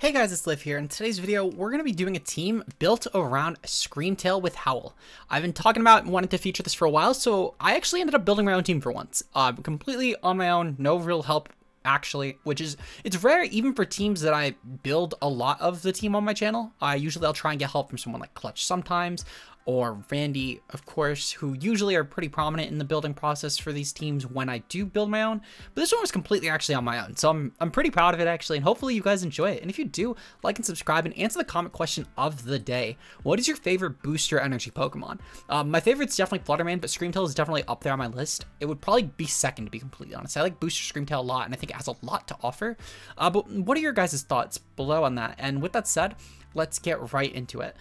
Hey guys, it's Liv here. In today's video, we're going to be doing a team built around Scream Tail with Howl. I've been talking about wanting to feature this for a while, so I actually ended up building my own team for once. Completely on my own, no real help actually, it's rare even for teams that I build a lot of the team on my channel. Usually I'll try and get help from someone like Clutch sometimes, or Randy, of course, who usually are pretty prominent in the building process for these teams when I do build my own. But this one was completely actually on my own, so I'm pretty proud of it actually, and hopefully you guys enjoy it. And if you do, like and subscribe and answer the comment question of the day. What is your favorite booster energy Pokemon? My favorite's definitely Flutterman, but Scream Tail is definitely up there on my list. It would probably be second, to be completely honest. I like Booster Scream Tail a lot, and I think it has a lot to offer. But what are your guys' thoughts below on that? And with that said, let's get right into it.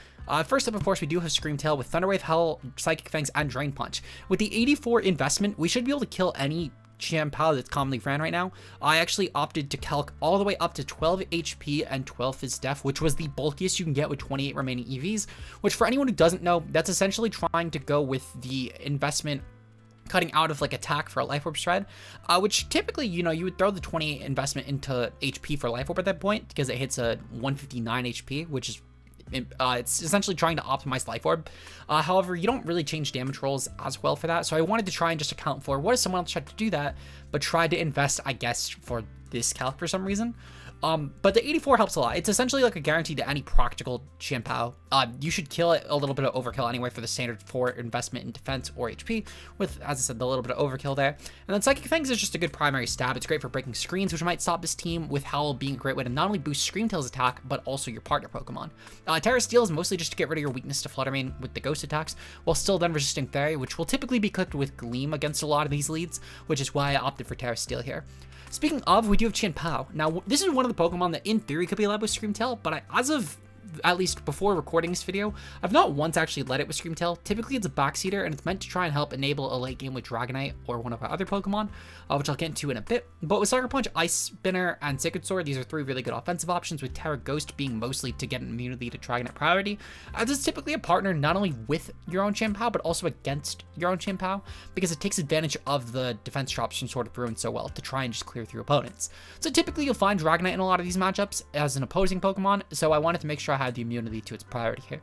First up, of course, we do have Scream Tail with Thunderwave, Howl, Psychic Fangs, and Drain Punch. With the 84 investment, we should be able to kill any Chien-Pao that's commonly ran right now. I actually opted to calc all the way up to 12 HP and 12 Phys Def, which was the bulkiest you can get with 28 remaining EVs, which for anyone who doesn't know, that's essentially trying to go with the investment cutting out of like attack for a Life Orb shred, which typically, you know, you would throw the 28 investment into HP for Life Orb at that point because it hits a 159 HP, which is it's essentially trying to optimize Life Orb. However, you don't really change damage rolls as well for that, so I wanted to try and just account for what if someone else tried to do that, but tried to invest, I guess, for this calc for some reason. But the 84 helps a lot. It's essentially like a guarantee to any practical Chien-Pao. You should kill it a little bit of overkill anyway for the standard 4 investment in defense or HP, with, as I said, the little bit of overkill there. And then Psychic Fangs is just a good primary stab. It's great for breaking screens, which might stop this team, with Howl being a great way to not only boost Scream Tail's attack, but also your partner Pokemon. Terra Steel is mostly just to get rid of your weakness to Fluttermane with the ghost attacks, while still then resisting Fairy, which will typically be cooked with Gleam against a lot of these leads, which is why I opted for Terra Steel here. Speaking of, we do have Chien-Pao. Now, this is one of the Pokemon that in theory could be allowed with Scream Tail, but as of at least before recording this video, I've not once actually led it with Scream Tail. Typically, it's a backseater, and it's meant to try and help enable a late game with Dragonite or one of our other Pokemon, which I'll get into in a bit. But with Sucker Punch, Ice Spinner, and Sacred Sword, these are 3 really good offensive options, with Terra Ghost being mostly to get an immunity to Dragonite priority, as it's typically a partner not only with your own Chien-Pao, but also against your own Chien-Pao, because it takes advantage of the defense drops from Sword of Ruin so well to try and just clear through opponents. So typically, you'll find Dragonite in a lot of these matchups as an opposing Pokemon, so I wanted to make sure I had the immunity to its priority here.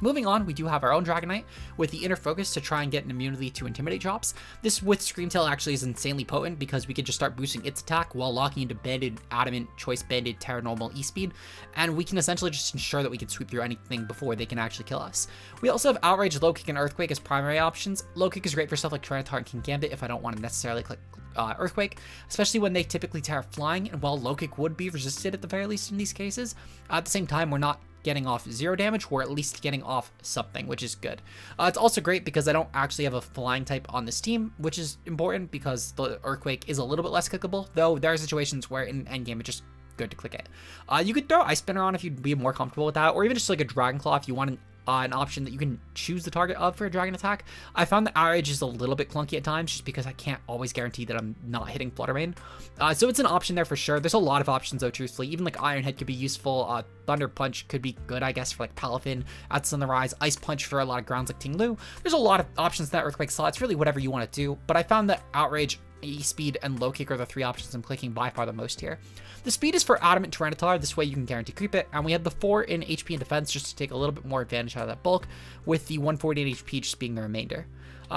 Moving on, we do have our own Dragonite with the Inner Focus to try and get an immunity to Intimidate drops. This with Scream Tail actually is insanely potent because we could just start boosting its attack while locking into Banded, Adamant, Choice Banded, Terra Normal, E-Speed, and we can essentially just ensure that we can sweep through anything before they can actually kill us. We also have Outrage, Low Kick, and Earthquake as primary options. Low Kick is great for stuff like Tyranitar and King Gambit if I don't want to necessarily click Earthquake, especially when they typically Terra Flying, and while Low Kick would be resisted at the very least in these cases, at the same time, we're not getting off 0 damage, or at least getting off something, which is good. It's also great because I don't actually have a flying type on this team, which is important because the Earthquake is a little bit less clickable, though there are situations where in endgame it's just good to click it. You could throw Ice Spinner on if you'd be more comfortable with that, or even just like a Dragon Claw if you want an option that you can choose the target of for a dragon attack. I found the Outrage is a little bit clunky at times just because I can't always guarantee that I'm not hitting Fluttermane. So it's an option there for sure. There's a lot of options though, truthfully. Even like Iron Head could be useful. Thunder Punch could be good, I guess, for like Palafin at Sunrise. Ice Punch for a lot of grounds like Tinglu. There's a lot of options in that Earthquake slot. It's really whatever you want to do. But I found that Outrage, E-Speed, and Low Kick are the 3 options I'm clicking by far the most here. The speed is for Adamant Tyranitar, this way you can guarantee creep it, and we have the 4 in HP and defense just to take a little bit more advantage out of that bulk, with the 148 HP just being the remainder.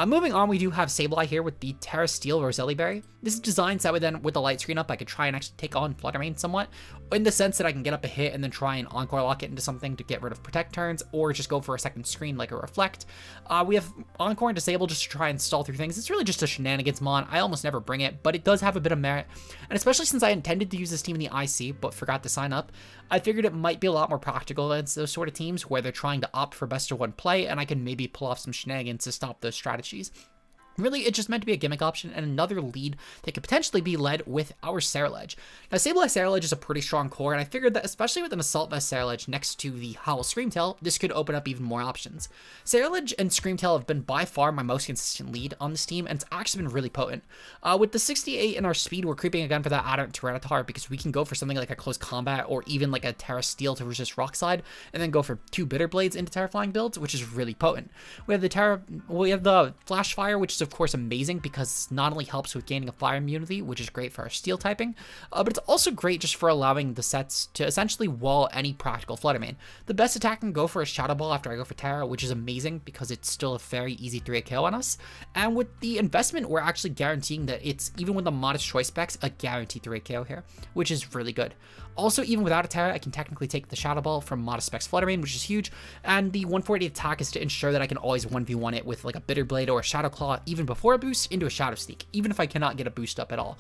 Moving on, we do have SABLEYE here with the Terra Steel ROSELI Berry. This is designed so that way then with the light screen up, I could try and actually take on Fluttermane somewhat, in the sense that I can get up a hit and then try and Encore Lock it into something to get rid of Protect turns, or just go for a second screen like a Reflect. We have Encore and Disable just to try and stall through things. It's really just a shenanigans mon. I almost never bring it, but it does have a bit of merit, and especially since I intended to use this team in the IC, but forgot to sign up, I figured it might be a lot more practical against those sort of teams where they're trying to opt for best of 1 play, and I can maybe pull off some shenanigans to stop those strategies. Really, it's just meant to be a gimmick option and another lead that could potentially be led with our Ceruledge. Now, SABLEYE Ceruledge is a pretty strong core, and I figured that especially with an Assault Vest Ceruledge next to the Howl Scream Tail, this could open up even more options. Ceruledge and Scream Tail have been by far my most consistent lead on this team, and it's actually been really potent. With the 68 in our speed, we're creeping again for that Adamant Tyranitar because we can go for something like a Close Combat or even like a Terra Steel to resist Rock Slide, and then go for 2 Bitter Blades into Terra Flying builds, which is really potent. We have the Flash Fire, which is a of course amazing because it not only helps with gaining a fire immunity, which is great for our steel typing, but it's also great just for allowing the sets to essentially wall any practical Flutter Mane. The best attack can go for a Shadow Ball after I go for Terra, which is amazing because it's still a very easy 3 KO on us. And with the investment, we're actually guaranteeing that it's, even with the modest choice specs, a guaranteed 3 KO here, which is really good. Also, even without a Terra, I can technically take the Shadow Ball from modest specs Flutter Mane, which is huge. And the 140 attack is to ensure that I can always 1v1 it with like a Bitter Blade or a Shadow Claw, even before a boost, into a Shadow Sneak, even if I cannot get a boost up at all.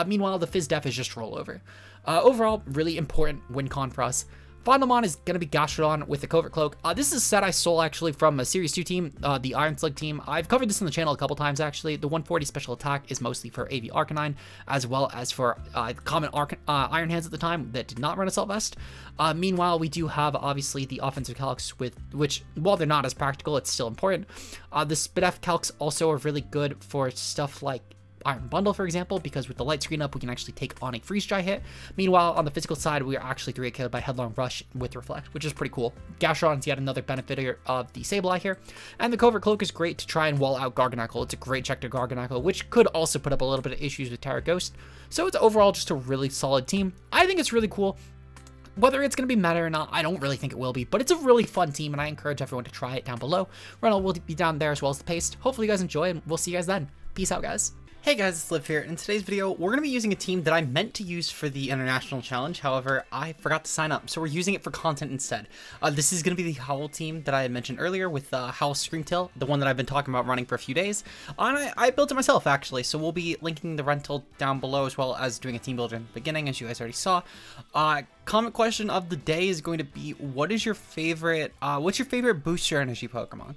Meanwhile, the Fizz Def is just rollover. Overall, really important win con for us. Final mon is going to be Gastrodon with the Covert Cloak. This is a set I stole actually from a Series 2 team, the Iron Slug team. I've covered this on the channel a couple times actually. The 140 special attack is mostly for AV Arcanine, as well as for common Iron Hands at the time that did not run Assault Vest. Meanwhile, we do have obviously the offensive calcs, with which, while they're not as practical, it's still important. The Spidef calcs also are really good for stuff like Iron Bundle, for example, because with the light screen up, we can actually take on a Freeze Dry hit. Meanwhile, on the physical side, we are actually 3 KO'd by Headlong Rush with Reflect, which is pretty cool. Gastrodon is yet another benefit of the SABLEYE here. And the Covert Cloak is great to try and wall out Garganacl. It's a great check to Garganacl, which could also put up a little bit of issues with Terra Ghost. So it's overall just a really solid team. I think it's really cool. Whether it's going to be meta or not, I don't really think it will be, but it's a really fun team, and I encourage everyone to try it down below. Renal will be down there as well as the paste. Hopefully you guys enjoy, and we'll see you guys then. Peace out, guys. Hey guys, it's Liv here. In today's video, we're going to be using a team that I meant to use for the International Challenge. However, I forgot to sign up, so we're using it for content instead. This is going to be the Howl team that I had mentioned earlier with Howl Scream Tail, the one that I've been talking about running for a few days. And I built it myself, actually, so we'll be linking the rental down below as well as doing a team builder in the beginning, as you guys already saw. Comment question of the day is going to be, what's your favorite booster energy Pokemon?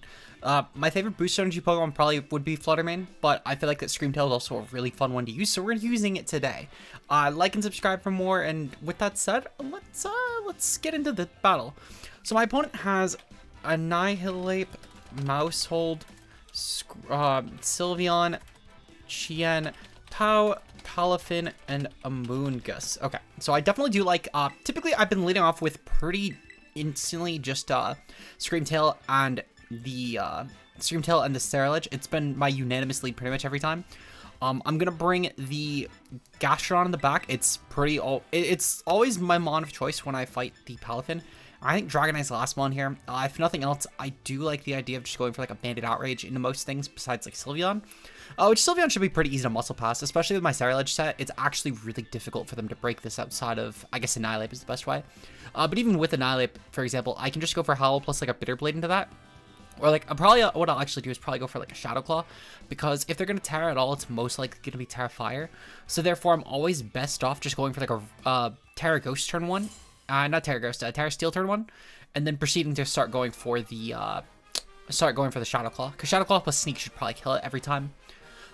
My favorite booster energy Pokemon probably would be Flutter Mane, but I feel like that Scream Tail is also a really fun one to use, so we're using it today. Like and subscribe for more, and with that said, let's get into the battle. So my opponent has Annihilate, Mousehold, Sylveon, Chien, Tau, Palafin, and Amoonguss. Okay, so I definitely do like, typically I've been leading off with pretty instantly just Scream Tail and the Ceruledge. It's been my unanimous lead pretty much every time. I'm gonna bring the Gastrodon in the back. It's always my mon of choice when I fight the Palafin. I think Dragonite's the last one here. If nothing else, I do like the idea of just going for like a Banded Outrage into most things besides like Sylveon. Which Sylveon should be pretty easy to muscle pass, especially with my Ceruledge set. It's actually really difficult for them to break this outside of, I guess, Annihilate is the best way. But even with Annihilate, for example, I can just go for Howl plus like a Bitter Blade into that. Or like, what I'll actually do is probably go for like a Shadow Claw, because if they're going to Terra at all, it's most likely going to be Terra Fire. So therefore, I'm always best off just going for like a Terra Ghost turn one. Not Terra Ghost, Terra Steel turn one. And then proceeding to start going for the Shadow Claw. Because Shadow Claw plus Sneak should probably kill it every time.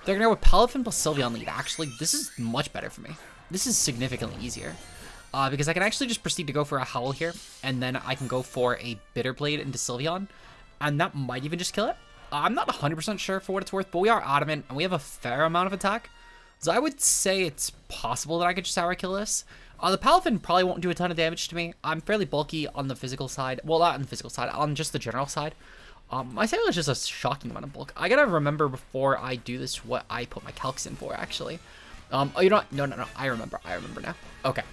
They're going to go with Palafin plus Sylveon lead. Actually, this is much better for me. This is significantly easier. Because I can actually just proceed to go for a Howl here. And then I can go for a Bitter Blade into Sylveon. And that might even just kill it. I'm not 100% sure for what it's worth, but we are adamant, and we have a fair amount of attack. So I would say it's possible that I could just Sour Kill this. The Palafin probably won't do a ton of damage to me. I'm fairly bulky on the physical side. Well, not on the physical side, on just the general side. My Ceruledge is just a shocking amount of bulk. I gotta remember before I do this what I put my calcs in for, actually. Oh, you know what? No. I remember now. Okay.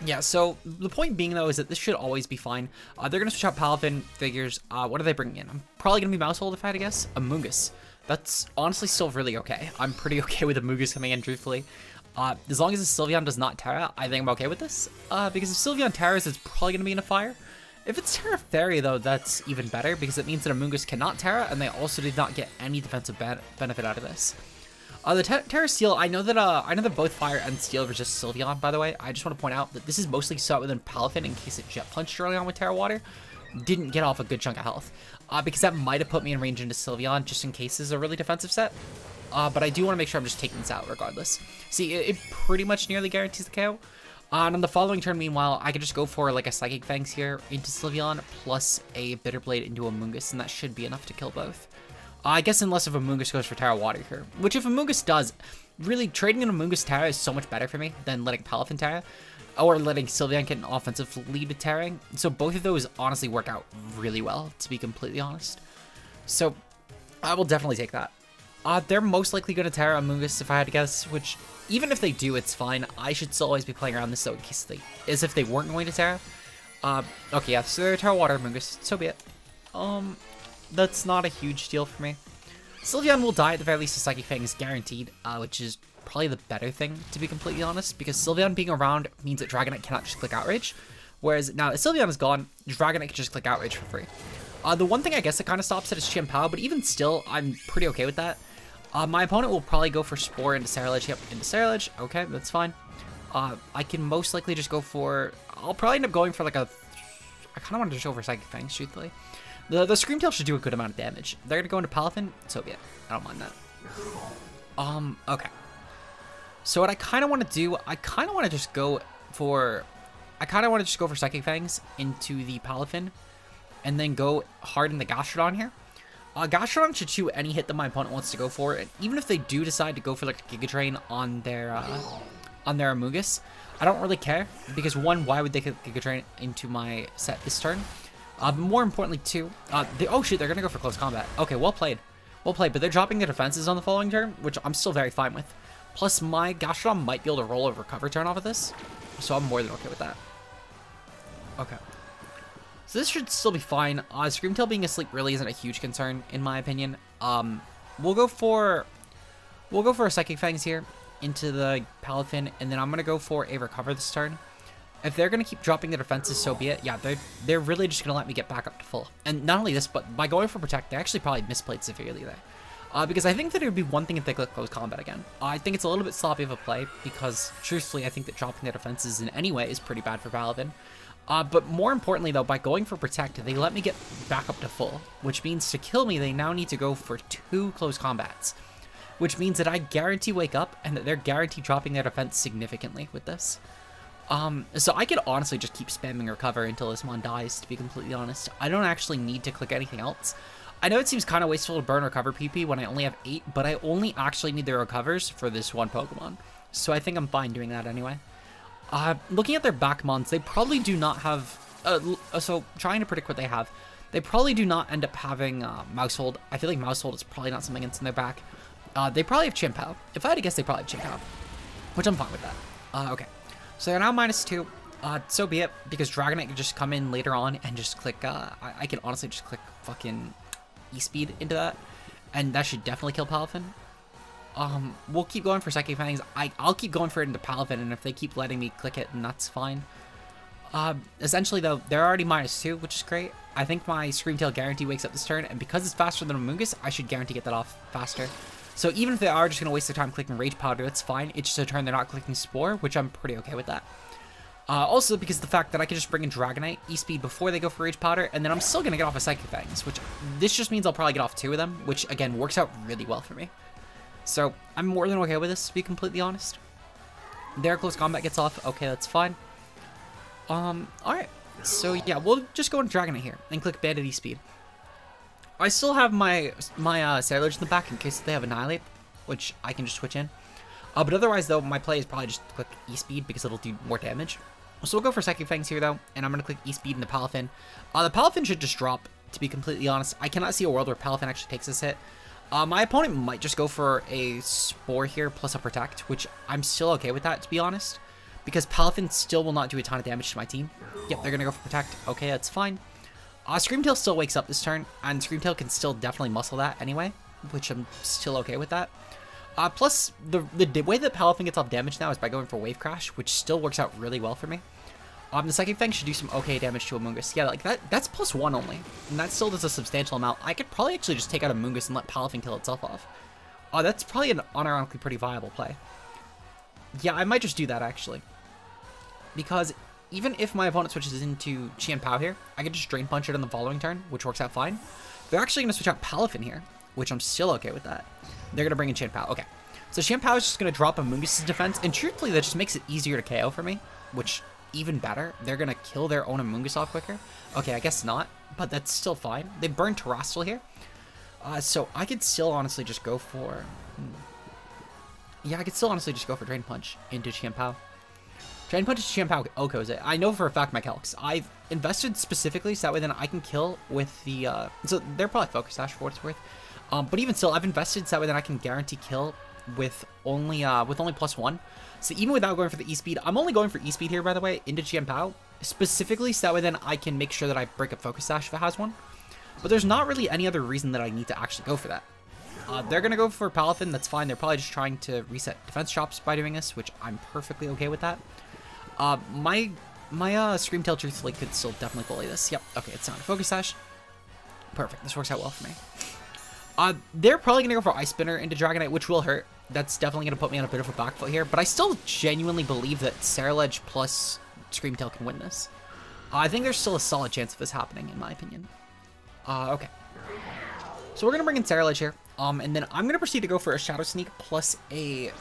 Yeah, so the point being, though, is that this should always be fine. They're going to switch out Palafin figures. What are they bringing in? I'm probably going to be Mousehold if I had to guess. Amoonguss. That's honestly still really okay. I'm pretty okay with Amoonguss coming in, truthfully. As long as the Sylveon does not Terra, I think I'm okay with this. Because if Sylveon Terras, it's probably going to be in a fire. If it's Terra Fairy, though, that's even better, because it means that Amoonguss cannot Terra, and they also did not get any defensive benefit out of this. The Terra Steel, I know that both Fire and Steel resist Sylveon, by the way. I just want to point out that this is mostly sought within Palafin in case it Jet Punched early on with Terra Water. Didn't get off a good chunk of health. Because that might have put me in range into Sylveon, just in case this is a really defensive set. But I do want to make sure I'm just taking this out regardless. See, it pretty much nearly guarantees the KO. And on the following turn, meanwhile, I could just go for like a Psychic Fangs here into Sylveon, plus a Bitter Blade into Amoonguss, and that should be enough to kill both. I guess unless if Amoonguss goes for Terra Water here, which if Amoonguss does, really trading an Amoonguss Terra is so much better for me than letting Palafin Terra, or letting Sylveon get an offensive lead to Terraing. So both of those honestly work out really well, to be completely honest. So I will definitely take that. They're most likely going to Terra Amoonguss if I had to guess, which, even if they do, it's fine. I should still always be playing around this, so in case they, as if they weren't going to Terra. Okay, yeah, so they're Terra Water Amoonguss, so be it. That's not a huge deal for me. Sylveon will die at the very least, the Psychic Fang is guaranteed, which is probably the better thing, to be completely honest, because Sylveon being around means that Dragonite cannot just click Outrage, whereas now if Sylveon is gone, Dragonite can just click Outrage for free. The one thing I guess that kind of stops it is Chien-Pao, but even still, I'm pretty okay with that. My opponent will probably go for Spore into Ceruledge. Yep, into Ceruledge. Okay, that's fine. I can most likely just go for... I'll probably end up going for like a... I kind of want to just go for Psychic Fangs, truthfully. The Scream Tail should do a good amount of damage. They're going to go into Palafin, so be it. I don't mind that. Okay. So what I kind of want to do, I kind of want to just go for... Psychic Fangs into the Palafin, and then go hard in the Gastrodon here. Gastrodon should chew any hit that my opponent wants to go for, and even if they do decide to go for like a Giga Drain on their Amoonguss, I don't really care, because one, why would they get Giga Drain into my set this turn? But more importantly, two, oh shoot, they're gonna go for close combat. Okay, well played, but they're dropping their defenses on the following turn, which I'm still very fine with. Plus, my Gastrodon might be able to roll a recover turn off of this, so I'm more than okay with that. Okay. So this should still be fine. Scream Tail being asleep really isn't a huge concern, in my opinion. We'll go for a Psychic Fangs here into the Palafin, and then I'm gonna go for a recover this turn. If they're gonna keep dropping the defenses, so be it. Yeah, they're really just gonna let me get back up to full. And not only this, but by going for Protect, they actually probably misplayed severely there. Because I think that it would be one thing if they click close combat again. I think it's a little bit sloppy of a play, because truthfully, I think that dropping the defenses in any way is pretty bad for Palafin. But more importantly, though, by going for Protect, they let me get back up to full, which means to kill me, they now need to go for 2 close combats, which means that I guarantee Wake Up, and that they're guaranteed dropping their defense significantly with this. So I could honestly just keep spamming Recover until this mon dies, to be completely honest. I don't actually need to click anything else. I know it seems kind of wasteful to burn Recover PP when I only have 8, but I only actually need the Recovers for this one Pokemon, so I think I'm fine doing that anyway. Looking at their back mons, they probably do not have, so trying to predict what they have, they probably do not end up having Mousehold. I feel like Mousehold is probably not something that's in their back. They probably have Chien-Pao. If I had to guess, they probably have Chien-Pao, which I'm fine with that. Okay, so they're now -2. So be it, because Dragonite can just come in later on and just click, I can honestly just click fucking E-Speed into that, and that should definitely kill Palafin. We'll keep going for Psychic Fangs. I'll keep going for it into Palafin, and if they keep letting me click it, then that's fine. Essentially, though, they're already -2, which is great. I think my Scream Tail guarantee wakes up this turn, and because it's faster than Amoonguss, I should guarantee get that off faster. So even if they are just going to waste their time clicking Rage Powder, that's fine. It's just a turn they're not clicking Spore, which I'm pretty okay with that. Also, because of the fact that I can just bring in Dragonite, E-Speed before they go for Rage Powder, and then I'm still going to get off a Psychic Fangs, which this just means I'll probably get off 2 of them, which, again, works out really well for me. So, I'm more than okay with this, to be completely honest. Their close combat gets off. Okay, that's fine. Alright. So, yeah, we'll just go into Dragonite here and click Bandit E-Speed. I still have my Ceruledge in the back in case they have Annihilate, which I can just switch in. But otherwise, though, my play is probably just click E-Speed because it'll do more damage. So we'll go for Psychic Fangs here, though, and I'm going to click E-Speed in the Palafin. The Palafin should just drop, to be completely honest. I cannot see a world where Palafin actually takes this hit. My opponent might just go for a Spore here plus a Protect, which I'm still okay with that, to be honest, because Palafin still will not do a ton of damage to my team. Yep, they're going to go for Protect. Okay, that's fine. Scream Tail still wakes up this turn, and Scream Tail can still definitely muscle that anyway, which I'm still okay with that. Plus, the way that Palafin gets off damage now is by going for Wave Crash, which still works out really well for me. The Psychic Fang should do some okay damage to Amoonguss. Yeah, like that's +1 only, and that still does a substantial amount. I could probably actually just take out Amoonguss and let Palafin kill itself off. That's probably an unironically pretty viable play. Yeah, I might just do that, actually. Because even if my opponent switches into Chien-Pao here, I could just Drain Punch it on the following turn, which works out fine. They're actually going to switch out Palafin here, which I'm still okay with that. They're going to bring in Chien-Pao. Okay. So Chien-Pao is just going to drop Amoonguss' defense, and truthfully, that just makes it easier to KO for me, which, even better, they're going to kill their own Amoonguss off quicker. Okay, I guess not, but that's still fine. They burn Terastal here. So I could still honestly just go for... Yeah, I could still honestly just go for Drain Punch into Chien-Pao. Drain Punch to Chien-Pao Okos it. I know for a fact my calcs. I've invested specifically so that way then I can kill with the... So they're probably Focus Sash for what it's worth. But even still, I've invested so that way that I can guarantee kill with only +1. So even without going for the E-Speed, I'm only going for E-Speed here, by the way, into Chien-Pao, specifically so that way then I can make sure that I break up Focus Sash if it has one. But there's not really any other reason that I need to actually go for that. They're going to go for Palafin, that's fine. They're probably just trying to reset defense chops by doing this, which I'm perfectly okay with that. My Scream Tail truthfully could still definitely bully this. Yep, okay, it's not a Focus Sash. Perfect, this works out well for me. They're probably going to go for Ice Spinner into Dragonite, which will hurt. That's definitely going to put me on a bit of a back foot here, but I still genuinely believe that Ceruledge plus Scream Tail can win this. I think there's still a solid chance of this happening, in my opinion. Okay. So we're going to bring in Ceruledge here, and then I'm going to proceed to go for a Shadow Sneak plus a...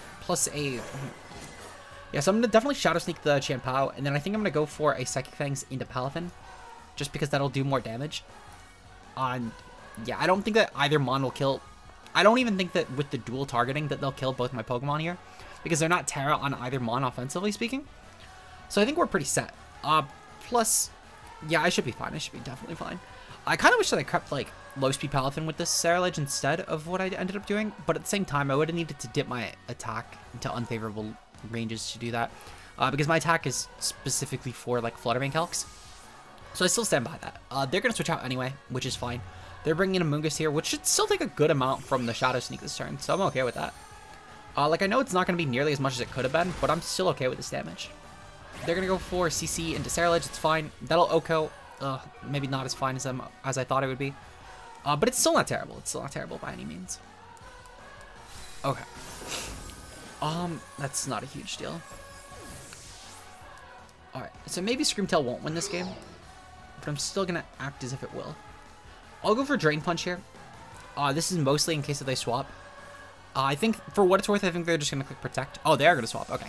Yeah, so I'm going to definitely Shadow Sneak the Chien-Pao, and then I think I'm going to go for a Psychic Fangs into Palafin, just because that'll do more damage. Yeah, I don't think that either Mon will kill... I don't even think that with the dual targeting that they'll kill both my Pokemon here, because they're not Terra on either Mon offensively speaking. So I think we're pretty set. Plus, yeah, I should be fine. I should be definitely fine. I kind of wish that I kept, like, low-speed Palafin with this Ceruledge instead of what I ended up doing, but at the same time, I would have needed to dip my attack into unfavorable ranges to do that, because my attack is specifically for, like, Fluttermane Calcs. So I still stand by that. They're going to switch out anyway, which is fine. They're bringing in a Mungus here, which should still take a good amount from the Shadow Sneak this turn, so I'm okay with that. Like, I know it's not going to be nearly as much as it could have been, but I'm still okay with this damage. They're going to go for CC into Ceruledge, it's fine. That'll OHKO. Maybe not as fine as I thought it would be. But it's still not terrible. It's still not terrible by any means. Okay. That's not a huge deal. Alright, so maybe Scream Tail won't win this game, but I'm still going to act as if it will. I'll go for Drain Punch here. This is mostly in case that they swap. I think, for what it's worth, I think they're just going to click Protect. Oh, they are going to swap. Okay.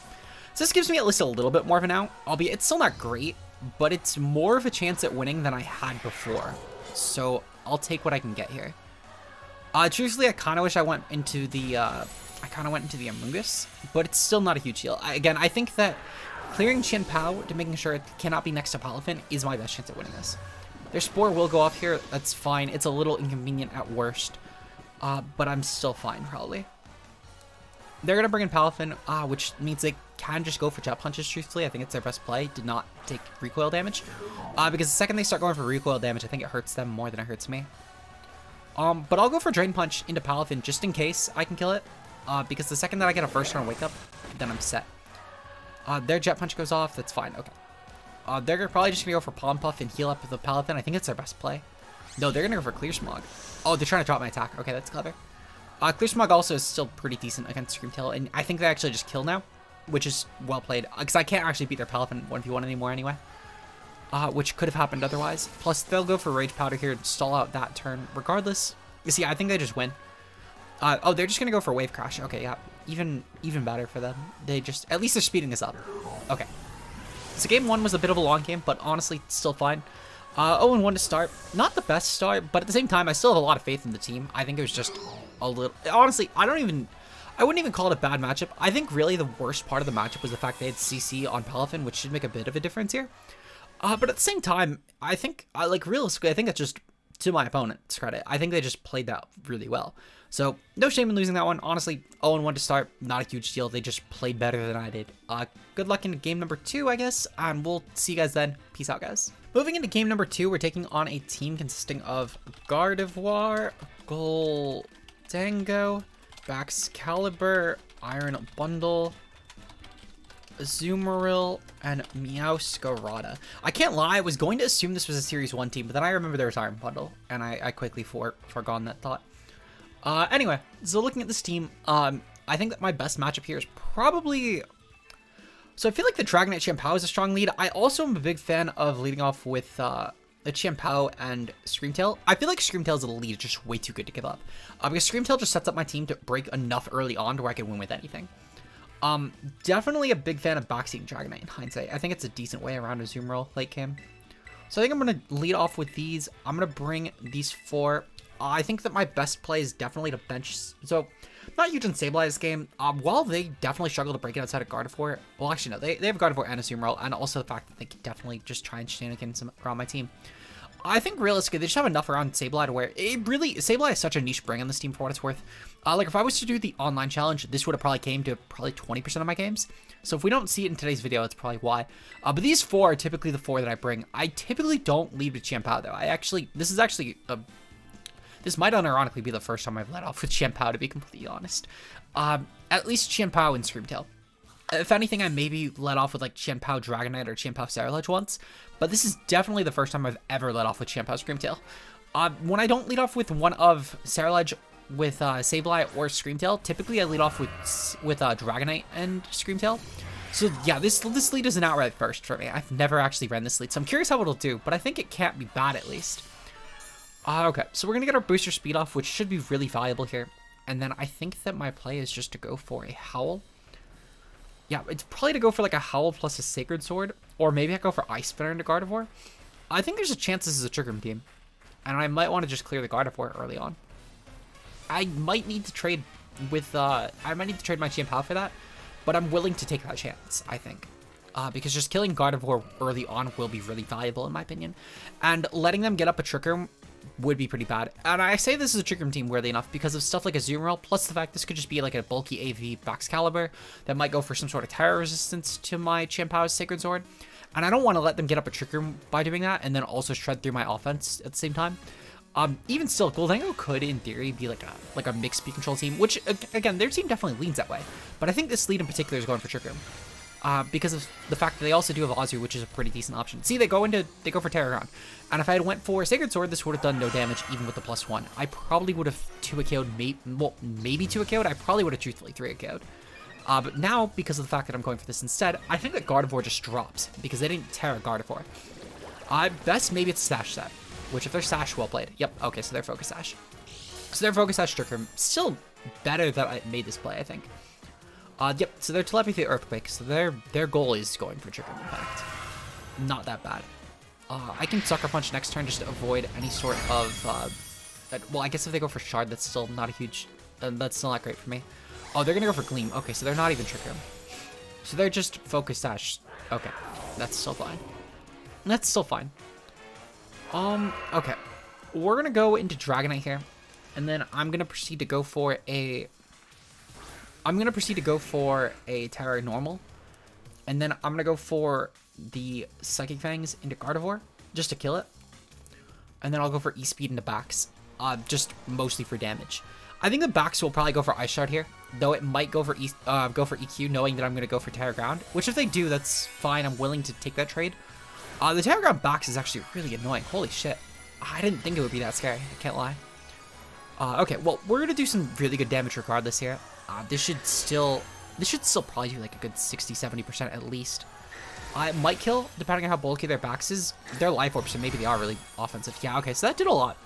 So this gives me at least a little bit more of an out, albeit it's still not great, but it's more of a chance at winning than I had before. So I'll take what I can get here. Truthfully, I kind of wish I went into the, Amoonguss, but it's still not a huge deal. Again, I think that clearing Chien-Pao to making sure it cannot be next to Palafin is my best chance at winning this. Their Spore will go off here. That's fine. It's a little inconvenient at worst, but I'm still fine, probably. They're going to bring in Palafin, which means they can just go for Jet Punches, truthfully. I think it's their best play. Did not take recoil damage, because the second they start going for recoil damage, I think it hurts them more than it hurts me. But I'll go for Drain Punch into Palafin just in case I can kill it, because the second that I get a first turn Wake Up, then I'm set. Their Jet Punch goes off. That's fine. Okay. They're probably just going to go for Palm Puff and heal up with the Palafin. I think it's their best play. No, they're going to go for Clear Smog. Oh, they're trying to drop my attack. Okay, that's clever. Clear Smog also is still pretty decent against Scream Tail, and I think they actually just kill now, which is well played, because I can't actually beat their Palafin 1v1 anymore anyway, which could have happened otherwise. Plus, they'll go for Rage Powder here to stall out that turn regardless. You see, I think they just win. Oh, they're just going to go for Wave Crash. Okay, yeah, even better for them. They just, at least they're speeding this up. Okay. So game 1 was a bit of a long game, but honestly, still fine. 0-1 to start. Not the best start, but at the same time, I still have a lot of faith in the team. I think it was just a little... Honestly, I wouldn't even call it a bad matchup. I think really the worst part of the matchup was the fact they had CC on Palafin, which should make a bit of a difference here. But at the same time, I think, like, realistically, I think it's just to my opponent's credit. I think they just played that really well. So, no shame in losing that one. Honestly, 0-1 to start, not a huge deal. They just played better than I did. Good luck in game number 2, I guess, and we'll see you guys then. Peace out, guys. Moving into game number 2, we're taking on a team consisting of Gardevoir, Goldango, Baxcalibur, Iron Bundle, Azumarill, and Meowscarada. I can't lie, I was going to assume this was a Series 1 team, but then I remember there was Iron Bundle, and I quickly forgone that thought. Anyway, so looking at this team, I think that my best matchup here is probably... So I feel like the Dragonite Chien-Pao is a strong lead. I also am a big fan of leading off with the Chien-Pao and Scream Tail. I feel like Scream Tail is a lead just way too good to give up. Because Scream Tail just sets up my team to break enough early on to where I can win with anything. Definitely a big fan of backseating Dragonite in hindsight. I think it's a decent way around a Azumarill late game. So I think I'm going to lead off with these. I'm going to bring these 4. I think that my best play is definitely to bench. So, not huge on SABLEYE this game. While they definitely struggle to break it outside of Gardevoir, well, actually, no, they have Gardevoir and Azumarill, and also the fact that they can definitely just try and shenanigans around my team. I think realistically, they just have enough around SABLEYE to where it really, SABLEYE is such a niche bring on this team for what it's worth. Like if I was to do the online challenge, this would have probably came to probably 20% of my games. So if we don't see it in today's video, that's probably why. But these 4 are typically the 4 that I bring. I typically don't lead with Champao though. This might unironically be the first time I've let off with Champao, to be completely honest. At least Champao and Scream Tail. If anything, I maybe let off with like Champao Dragonite or Champao Ceruledge once, but this is definitely the first time I've ever let off with Champao Scream Tail. When I don't lead off with one of Ceruledge with SABLEYE or Scream Tail, typically I lead off with Dragonite and Scream Tail. So yeah, this lead is an outright first for me. I've never actually ran this lead, so I'm curious how it'll do, but I think it can't be bad at least. Okay, so we're gonna get our booster speed off, which should be really valuable here. And then I think that my play is just to go for a Howl. Yeah, it's probably to go for like a Howl plus a Sacred Sword, or maybe I go for Ice Spinner into Gardevoir. I think there's a chance this is a Trick Room team, and I might want to just clear the Gardevoir early on. I might need to trade with, my Champao for that, but I'm willing to take that chance, I think. Because just killing Gardevoir early on will be really valuable in my opinion, and letting them get up a Trick Room would be pretty bad. And I say this is a Trick Room team worthy enough because of stuff like a Azumarill, plus the fact this could just be like a bulky AV Baxcalibur that might go for some sort of Terra resistance to my Champao's Sacred Sword. And I don't want to let them get up a Trick Room by doing that and then also shred through my offense at the same time. Even still, Gholdengo could, in theory, be like a mixed speed control team, which, again, their team definitely leans that way. But I think this lead in particular is going for Trick Room. Because of the fact that they also do have Azu, which is a pretty decent option. See, they go for Terragon. And if I had went for Sacred Sword, this would have done no damage, even with the +1. I probably would have 2-KO'd, maybe 2-KO'd. I probably would have truthfully 3-KO'd. But now, because of the fact that I'm going for this instead, I think that Gardevoir just drops, because they didn't Terra Gardevoir. Best, maybe it's Sash set, which if they're Sash, well played. Yep, okay, so they're Focus Sash. So they're Focus Sash Trick Room. Still better that I made this play, I think. Yep, so they're Telepathy Earthquake, so their goal is going for Trick Room Impact. Not that bad. I can Sucker Punch next turn just to avoid any sort of, well, I guess if they go for Shard, that's still not a huge, that's still not great for me. Oh, they're gonna go for Gleam. Okay, so they're not even Trick Room. So they're just Focus Sash. Okay, that's still fine. That's still fine. Okay. We're gonna go into Dragonite here, and then I'm gonna proceed to go for a Terra Normal, and then I'm gonna go for the Psychic Fangs into Gardevoir just to kill it, and then I'll go for E-Speed into Bax, just mostly for damage. I think the Bax will probably go for Ice Shard here, though it might go for EQ, knowing that I'm gonna go for Terra Ground, which if they do, that's fine. I'm willing to take that trade. The Terra Ground Bax is actually really annoying. Holy shit! I didn't think it would be that scary. I can't lie. Okay, well, we're gonna do some really good damage regardless here. This should still probably do like a good 60-70% at least. It might kill, depending on how bulky their Bax is. They're Life Orb, so maybe they are really offensive. Yeah, okay, so that did a lot.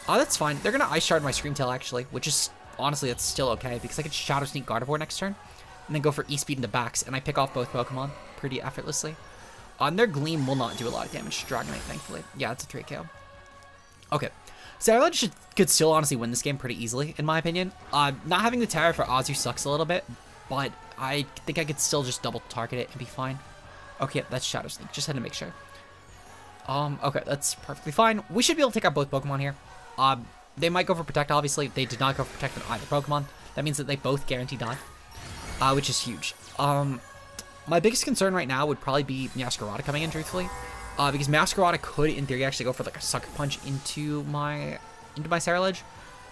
That's fine. They're gonna Ice Shard my Scream Tail, actually, which is, honestly, that's still okay, because I could Shadow Sneak Gardevoir next turn, and then go for E-Speed into Bax, and I pick off both Pokemon pretty effortlessly. Their Gleam will not do a lot of damage to Dragonite, thankfully. Yeah, it's a 3-KO. Okay. Ceruledge could still honestly win this game pretty easily, in my opinion. Not having the Terra for Azu sucks a little bit, but I think I could still just double target it and be fine. Okay, that's Shadow Sneak. Just had to make sure. Okay, that's perfectly fine. We should be able to take out both Pokemon here. They might go for Protect, obviously. They did not go for Protect on either Pokemon. That means that they both guarantee die, which is huge. My biggest concern right now would probably be Meowscarada coming in, truthfully. Because Meowscarada could, in theory, actually go for like a Sucker Punch into my Ceruledge,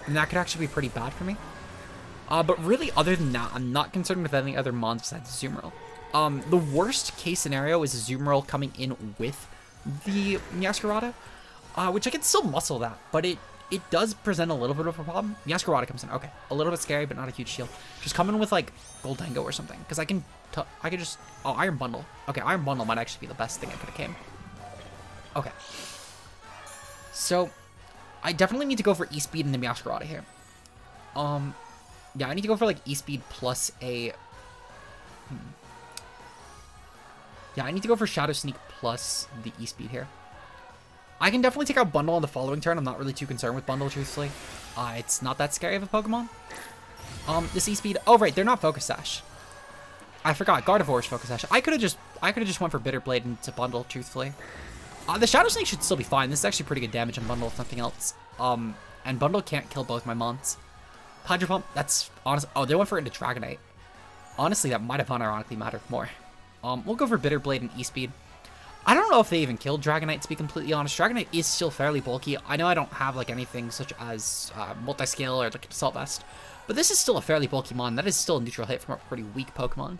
and that could actually be pretty bad for me. But really, other than that, I'm not concerned with any other mons besides Azumarill. The worst case scenario is Azumarill coming in with the Meowscarada, which I can still muscle that, but it does present a little bit of a problem. Meowscarada comes in, okay, a little bit scary, but not a huge shield. Just come in with like Gholdengo or something, because I can just, oh, Iron Bundle. Okay, Iron Bundle might actually be the best thing I could have came. Okay. So, I definitely need to go for E-Speed into Meowscarada here. Yeah, I need to go for like E-Speed plus a... Yeah, I need to go for Shadow Sneak plus the E-Speed here. I can definitely take out Bundle on the following turn. I'm not really too concerned with Bundle, truthfully. It's not that scary of a Pokemon. This E-Speed... Oh, right, they're not Focus Sash. I forgot, Gardevoir is Focus Sash. I could have just went for Bitter Blade into Bundle, truthfully. The Shadow Snake should still be fine. This is actually pretty good damage on Bundle, if nothing else. And Bundle can't kill both my mons. Hydro Pump, that's honest. Oh, they went for it into Dragonite. Honestly, that might have unironically mattered more. We'll go for Bitter Blade and E-Speed. I don't know if they even killed Dragonite, to be completely honest. Dragonite is still fairly bulky. I know I don't have like anything such as Multi-Scale or like Assault Vest, but this is still a fairly bulky mon. That is still a neutral hit from a pretty weak Pokemon.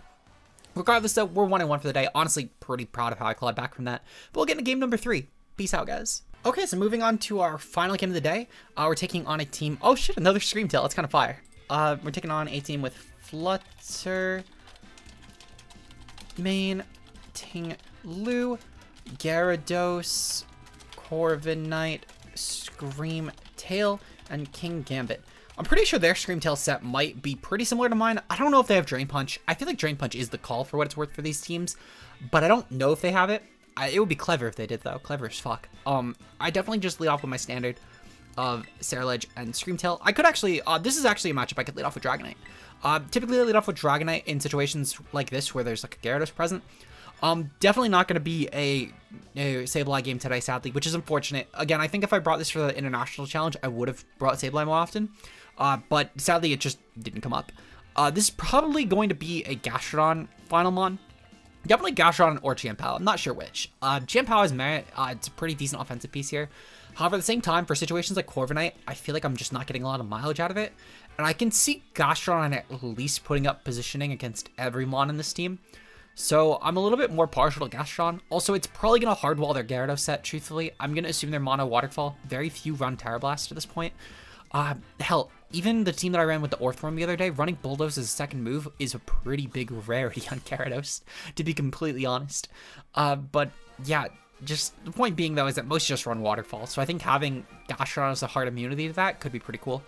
Regardless, though, we're 1-1 for the day. Honestly, pretty proud of how I clawed back from that. But we'll get into game number 3. Peace out, guys. Okay, so moving on to our final game of the day. We're taking on a team... Oh, shit, another Scream Tail. That's kind of fire. We're taking on a team with Flutter, Main, Ting-Lu, Gyarados, Corviknight, Scream Tail, and King Gambit. I'm pretty sure their Scream Tail set might be pretty similar to mine. I don't know if they have Drain Punch. I feel like Drain Punch is the call for what it's worth for these teams, but I don't know if they have it. It would be clever if they did, though. Clever as fuck. I definitely just lead off with my standard of Ceruledge and Scream Tail. I could actually, this is actually a matchup I could lead off with Dragonite. Typically I lead off with Dragonite in situations like this where there's like a Gyarados present. Definitely not going to be a SABLEYE game today, sadly, which is unfortunate. Again, I think if I brought this for the International Challenge, I would have brought SABLEYE more often. But sadly, it just didn't come up. This is probably going to be a Gastrodon final mon. Definitely Gastrodon or Chien-Pao. I'm not sure which. Chien-Pao has merit. It's a pretty decent offensive piece here. However, at the same time, for situations like Corviknight, I feel like I'm just not getting a lot of mileage out of it. And I can see Gastrodon at least putting up positioning against every mon in this team. So I'm a little bit more partial to Gastrodon. Also, it's probably going to hardwall their Gyarados set, truthfully. I'm going to assume their Mono Waterfall. Very few run Terra Blast at this point. Hell, even the team that I ran with the Orthworm the other day, running Bulldoze as a second move is a pretty big rarity on Gyarados, to be completely honest. But yeah, just the point being, though, is that most just run Waterfall. So I think having Gastrodon as a hard immunity to that could be pretty cool.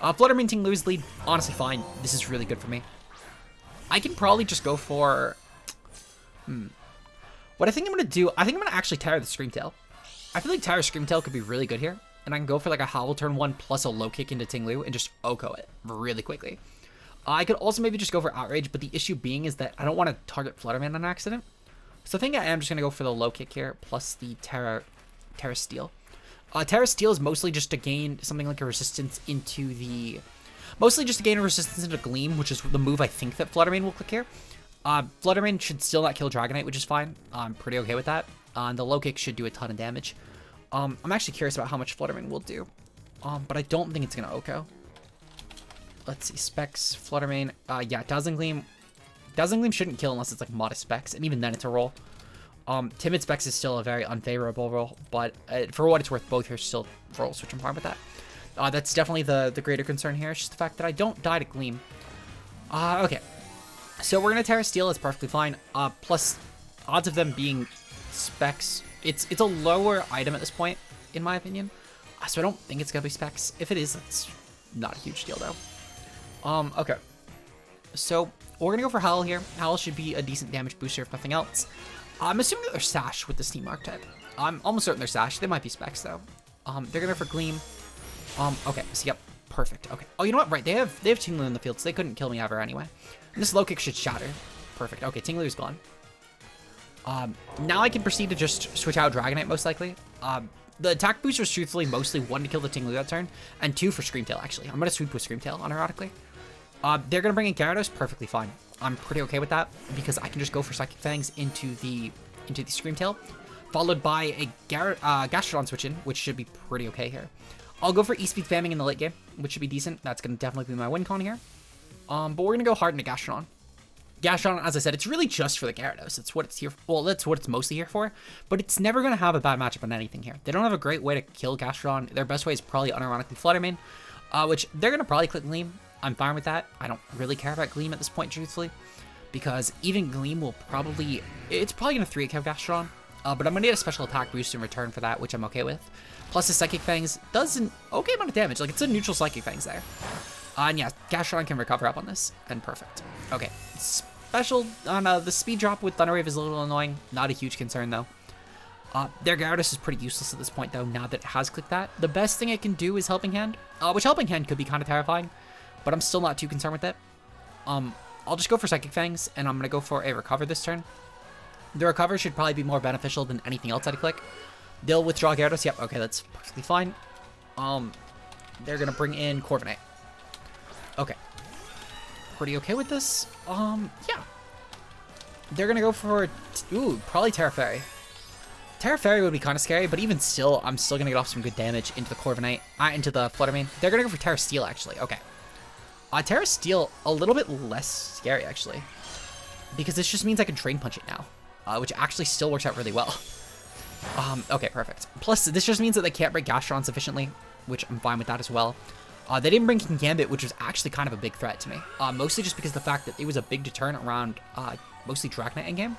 Fluttermane Ting-Lu's lead, honestly fine. This is really good for me. I can probably just go for... What I think I'm going to do, I think I'm going to actually tire the Scream Tail. I feel like Tire Scream Tail could be really good here. And I can go for like a Howl turn 1 plus a low kick into Ting-Lu and just OHKO it really quickly. I could also maybe just go for Outrage, but the issue being is that I don't want to target Fluttermane on accident. So I think I am just going to go for the low kick here plus the Terra Steel. Terra Steel is mostly just to gain something like a resistance into the... Mostly just to gain a resistance into Gleam, which is the move I think that Fluttermane will click here. Fluttermane should still not kill Dragonite, which is fine. I'm pretty okay with that. The low kick should do a ton of damage. I'm actually curious about how much Fluttermane will do. But I don't think it's going to OHKO. Let's see. Specs, Fluttermane. Yeah, Dazzling Gleam. Dazzling Gleam shouldn't kill unless it's like modest Specs, and even then it's a roll. Timid Specs is still a very unfavorable roll, but for what it's worth, both are still rolls, which I'm fine with that. That's definitely the greater concern here. It's just the fact that I don't die to Gleam. Okay. So we're going to Terra Steel. It's perfectly fine. Plus, odds of them being Specs... It's a lower item at this point, in my opinion. So I don't think it's going to be Specs. If it is, it's not a huge deal, though. Okay. So we're going to go for Howl here. Howl should be a decent damage booster, if nothing else. I'm assuming that they're Sash with this team archetype. I'm almost certain they're Sash. They might be Specs, though. They're going to go for Gleam. Okay. So, yep. Perfect. Okay. Oh, you know what? Right. They have Ting-Lu in the field, so they couldn't kill me ever anyway. And this low kick should shatter. Perfect. Okay. Ting-Lu's gone. Now I can proceed to just switch out Dragonite, most likely. The attack boost was truthfully mostly 1 to kill the Ting-Lu that turn, and 2 for Scream Tail, actually. I'm going to sweep with Scream Tail, unironically. They're going to bring in Gyarados, perfectly fine. I'm pretty okay with that, because I can just go for Psychic Fangs into the Scream Tail, followed by a Gastrodon switch in, which should be pretty okay here. I'll go for E-Speed Spamming in the late game, which should be decent. That's going to definitely be my win con here. But we're going to go hard into Gastrodon. Gastrodon, as I said, it's really just for the Gyarados. It's what it's here for. Well, that's what it's mostly here for. But it's never going to have a bad matchup on anything here. They don't have a great way to kill Gastrodon. Their best way is probably unironically Fluttermane, which they're going to probably click Gleam. I'm fine with that. I don't really care about Gleam at this point, truthfully, because even Gleam will probably... It's probably going to 3-KO Gastrodon, but I'm going to get a special attack boost in return for that, which I'm okay with. Plus, the Psychic Fangs does an okay amount of damage. Like, it's a neutral Psychic Fangs there. And yeah, Gastrodon can recover up on this, and perfect. Okay. Special on the speed drop with Thunder Wave is a little annoying. Not a huge concern, though. Their Gyarados is pretty useless at this point, though, now that it has clicked that. The best thing it can do is Helping Hand, which Helping Hand could be kind of terrifying, but I'm still not too concerned with it. I'll just go for Psychic Fangs, and I'm going to go for a Recover this turn. The Recover should probably be more beneficial than anything else I'd click. They'll withdraw Gyarados. Yep, okay, that's perfectly fine. They're gonna bring in Corviknight. Okay. Pretty okay with this. Yeah. They're gonna go for, ooh, probably Terra Fairy. Terra Fairy would be kind of scary, but even still, I'm still gonna get off some good damage into the Corviknight, into the Fluttermane. They're gonna go for Terra Steel, actually. Okay. Terra Steel, a little bit less scary, actually, because this just means I can Drain Punch it now, which actually still works out really well. Okay, perfect. Plus, this just means that they can't break Gastrodon sufficiently, which I'm fine with that as well. They didn't bring King Gambit, which was actually kind of a big threat to me, mostly just because of the fact that it was a big deterrent around mostly Dragonite endgame.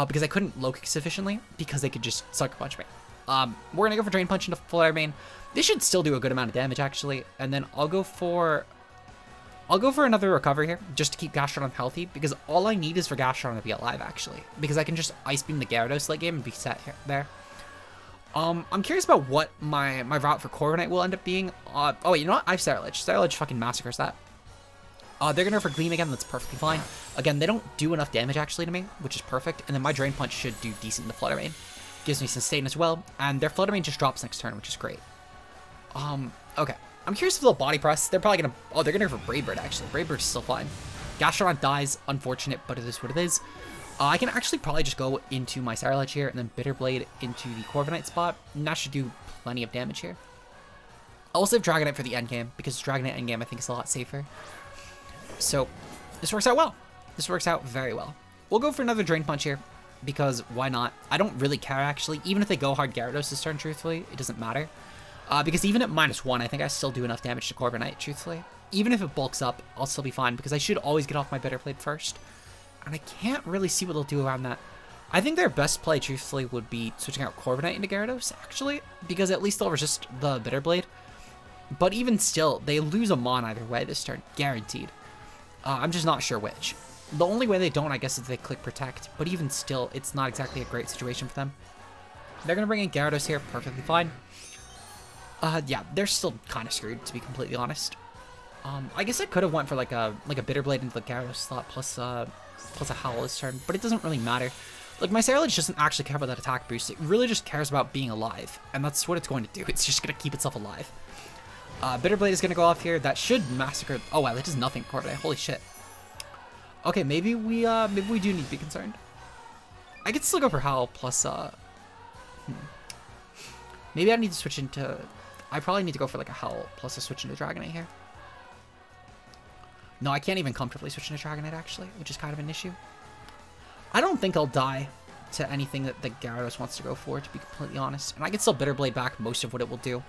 Because I couldn't low kick sufficiently, because they could just Sucker Punch me. We're gonna go for Drain Punch into Fluttermane. This should still do a good amount of damage, actually. And then I'll go for another recovery here, just to keep Gastrodon healthy, because all I need is for Gastrodon to be alive, actually. Because I can just Ice Beam the Gyarados late game and be set here, there. I'm curious about what my route for Corviknight will end up being. Oh, wait, you know what? I have Ceruledge. Ceruledge fucking massacres that. They're gonna go for Gleam again, that's perfectly fine. Again, they don't do enough damage actually to me, which is perfect. And then my Drain Punch should do decent in the Fluttermane. Gives me Sustain as well, and their Fluttermane just drops next turn, which is great. Okay. I'm curious if they'll Body Press. They're probably gonna, oh, they're gonna go for Brave Bird actually. Brave Bird's still fine. Gastrodon dies, unfortunate, but it is what it is. I can actually probably just go into my Ceruledge here, and then Bitter Blade into the Corviknight spot, and that should do plenty of damage here. I'll save Dragonite for the endgame, because Dragonite endgame I think is a lot safer. So, this works out well. This works out very well. We'll go for another Drain Punch here, because why not? I don't really care, actually. Even if they go hard Gyarados this turn, truthfully, it doesn't matter. Because even at -1, I think I still do enough damage to Corviknight, truthfully. Even if it bulks up, I'll still be fine, because I should always get off my Bitter Blade first. And I can't really see what they'll do around that. I think their best play, truthfully, would be switching out Corviknight into Gyarados, actually, because at least they'll resist the Bitter Blade. But even still, they lose a Mon either way this turn, guaranteed. I'm just not sure which. The only way they don't, I guess, is they click Protect, but even still, it's not exactly a great situation for them. They're going to bring in Gyarados here, perfectly fine. Yeah, they're still kind of screwed, to be completely honest. I guess I could have went for like a Bitter Blade into the Gyarados slot plus a Howl this turn, but it doesn't really matter. Like, my Ceruledge doesn't actually care about that attack boost, it really just cares about being alive, and that's what it's going to do, it's just going to keep itself alive. Bitter Blade is going to go off here. That should massacre. Oh wow, that does nothing, Corviknight. Holy shit. Okay, maybe we do need to be concerned. I could still go for Howl plus. Maybe I need to switch into. I probably need to go for like a Howl plus a switch into Dragonite here. No, I can't even comfortably switch into Dragonite actually, which is kind of an issue. I don't think I'll die to anything that the Gyarados wants to go for, to be completely honest. And I can still Bitter Blade back most of what it will do.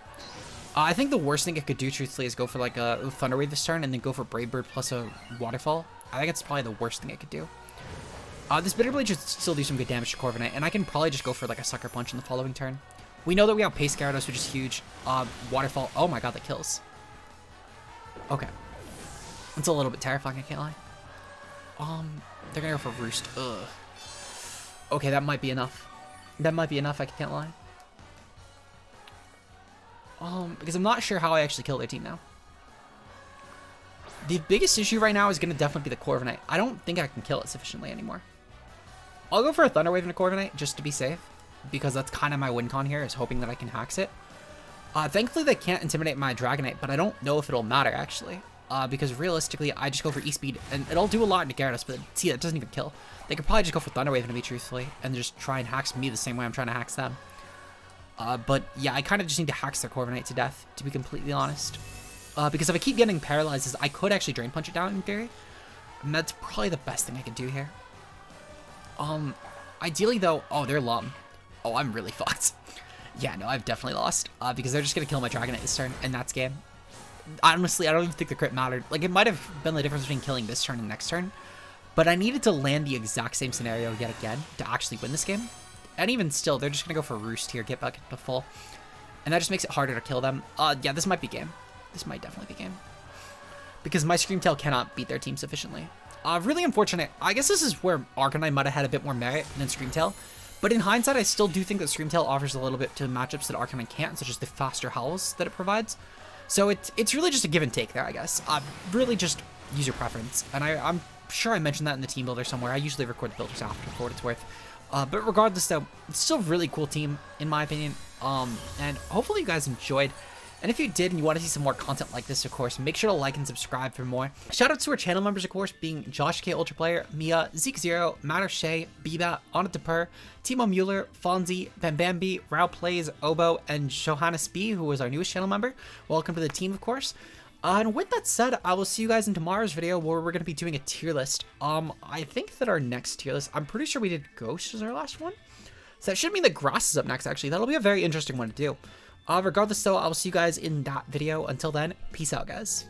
I think the worst thing it could do, truthfully, is go for like a Thunder Wave this turn and then go for Brave Bird plus a Waterfall. I think it's probably the worst thing it could do. This Bitter Blade should still do some good damage to Corviknight, and I can probably just go for like a Sucker Punch in the following turn. We know that we outpace Gyarados, which is huge. Waterfall, oh my god, that kills. Okay. It's a little bit terrifying, I can't lie. They're gonna go for Roost. Ugh. Okay, that might be enough. That might be enough, I can't lie. Because I'm not sure how I actually kill their team now. The biggest issue right now is going to definitely be the Corviknight. I don't think I can kill it sufficiently anymore. I'll go for a Thunder Wave and a Corviknight just to be safe, because that's kind of my win con here, is hoping that I can Hax it. Thankfully, they can't intimidate my Dragonite, but I don't know if it'll matter, actually. Because realistically, I just go for E-Speed, and it'll do a lot into Gyarados, but see, that doesn't even kill. They could probably just go for Thunder Wave into me, truthfully, and just try and Hax me the same way I'm trying to Hax them. But yeah, I kind of just need to Hax their Corviknight to death, to be completely honest. Because if I keep getting paralyzed, I could actually Drain Punch it down in theory. And that's probably the best thing I can do here. Ideally though, oh, they're Lum. Oh, I'm really fucked. Yeah, no, I've definitely lost. Because they're just going to kill my Dragonite this turn, and that's game. Honestly, I don't even think the crit mattered. Like, it might have been the difference between killing this turn and next turn. But I needed to land the exact same scenario yet again to actually win this game. And even still, they're just going to go for Roost here, get back to full. And that just makes it harder to kill them. Yeah, this might be game. This might definitely be game. Because my Scream Tail cannot beat their team sufficiently. Really unfortunate. I guess this is where Arcanine might have had a bit more merit than Scream Tail. But in hindsight, I still do think that Scream Tail offers a little bit to matchups that Arcanine can't, such as the faster howls that it provides. So it's really just a give and take there, I guess. Really just user preference. And I'm sure I mentioned that in the team builder somewhere. I usually record the builders after, for what it's worth. But regardless though, it's still a really cool team in my opinion. And hopefully you guys enjoyed. And if you did and you want to see some more content like this, of course, make sure to like and subscribe for more. Shout out to our channel members, of course, being Josh K Ultra Player, Mia, Zeke Zero, Matter Shay, Biba, Anna Depur, Timo Mueller, Fonzie, Bambambi, Rao Plays, Obo, and Johannes B, who is our newest channel member. Welcome to the team, of course. And with that said, I will see you guys in tomorrow's video where we're going to be doing a tier list. I think that our next tier list, I'm pretty sure we did Ghost as our last one. So that should mean the Grass is up next, actually. That'll be a very interesting one to do. Regardless though, I will see you guys in that video. Until then, peace out, guys.